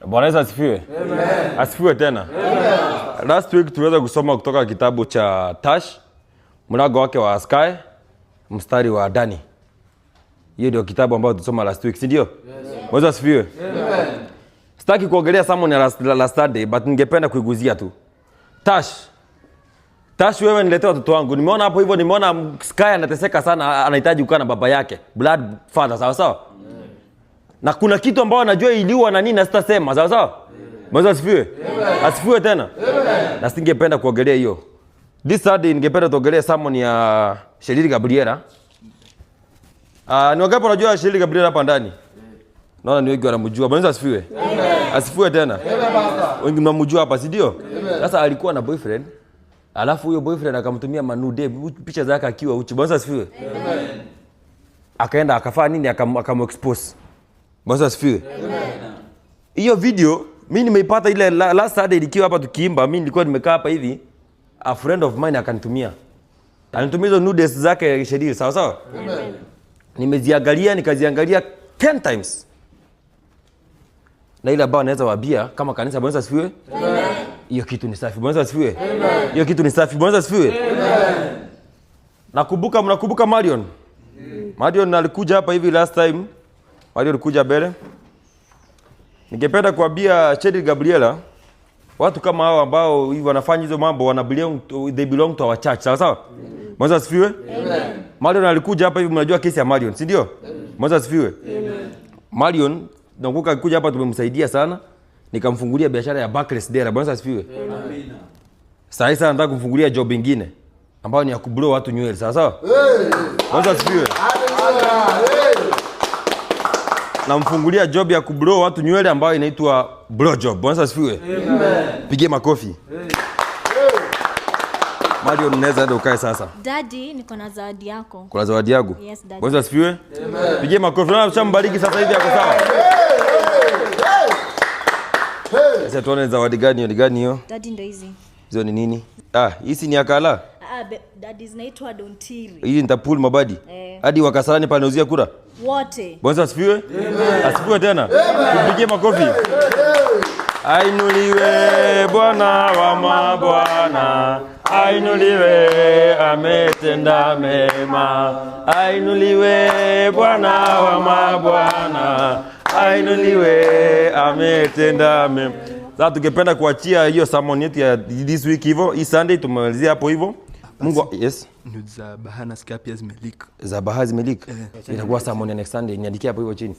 Bwana Yesu asifiwe. Amen. Asifiwe tena. Amen. Last week tuweza kusoma kutoka kitabu cha Tash, mlango wake wa Sky, mstari wa Dani. Hiyo ndio kitabu ambacho tulisoma last week, si ndio? Yes. Bwana Yesu asifiwe. Amen. Sitaki kuongelea sermon ya last Sunday, but ningependa kuiguzia tu. Tash, wewe niletea watoto wangu. Nimeona hapo hivyo, nimeona Sky anateseka sana, anahitaji kukaa na baba yake. Blood father, sawa sawa? Na kuna kitu ambao anajua iliua na nini na sitasema, sawa sawa? Bwana asifiwe. Asifiwe tena. Na singependa kuongelea hiyo. This Sunday ningependa tuongelee sermon ya Shelly Gabriela. Ni wangapi wanajua Shelly Gabriela hapa ndani? Naona ni wengi wanamjua. Bwana asifiwe. Asifiwe tena. Wengi mnamjua hapa, si ndio? Sasa alikuwa na boyfriend. Alafu huyo boyfriend akamtumia manude picha zake akiwa uchi. Bwana asifiwe. Amen. Akaenda akafanya nini akamexpose. Bwana asifiwe. Amen. Hiyo video mimi nimeipata ile last Saturday nikiwa hapa tukiimba, mimi nilikuwa nimekaa hapa hivi, a friend of mine akanitumia. Alinitumia hizo nudes zake Shelly, sawa sawa? Amen. Nimeziangalia nikaziangalia 10 times. Na ile ambao naweza waambia kama kanisa. Bwana asifiwe. Amen. Hiyo kitu ni safi. Bwana asifiwe. Amen. Hiyo kitu ni safi. Bwana asifiwe. Amen. Mnakumbuka Marion? Marion alikuja hapa hivi last time. Marion alikuja mbele. Ningependa kuambia Shelly Gabriela, watu kama hao ambao wanafanya hizo mambo they belong to our church. Sawa sawa? Bwana asifiwe. Amen. Marion alikuja hapa hivi, mnajua kesi ya Marion, si ndio? Bwana asifiwe. Amen. Marion nakumbuka alikuja hapa, tumemsaidia sana. Nikamfungulia biashara ya Backless Dera. Bwana asifiwe. Amen. Sasa sana nataka kumfungulia job nyingine ambayo ni ya kublow watu nywele. Sawa sawa? Bwana asifiwe. Namfungulia job ya kublow watu nywele ambayo inaitwa blow job. Bwana asifiwe. Amen. Pigie makofi. Mario, unaweza ndio ukae sasa. Daddy, niko na zawadi yako. Kuna zawadi yangu? Yes, daddy. Bwana asifiwe. Amen. Pigie makofi. Na mshambariki sasa hivi yako sawa. Sasa tuone zawadi gani hiyo? Daddy, ndio hizi. Hizo ni nini? Hizi ni akala. Daddy zinaitwa Dontiri. Hii nitapull mabadi. Hadi wakasarani pale nauzia kura. Wote. Bwana asifiwe. Amen. Asifiwe tena. Tupigie makofi. Ainuliwe Bwana wa mabwana. Ainuliwe ametenda mema. Ainuliwe Bwana wa mabwana. Ainuliwe ametenda mema. Sasa tungependa kuachia hiyo sermon yetu ya this week hivyo. Hii Sunday tumalizia hapo hivyo. Mungu, yes. Za Bahana Scapias Melik. Za Bahana Melik. Itakuwa sermon ya next Sunday. Niandikia hapo hivyo chini.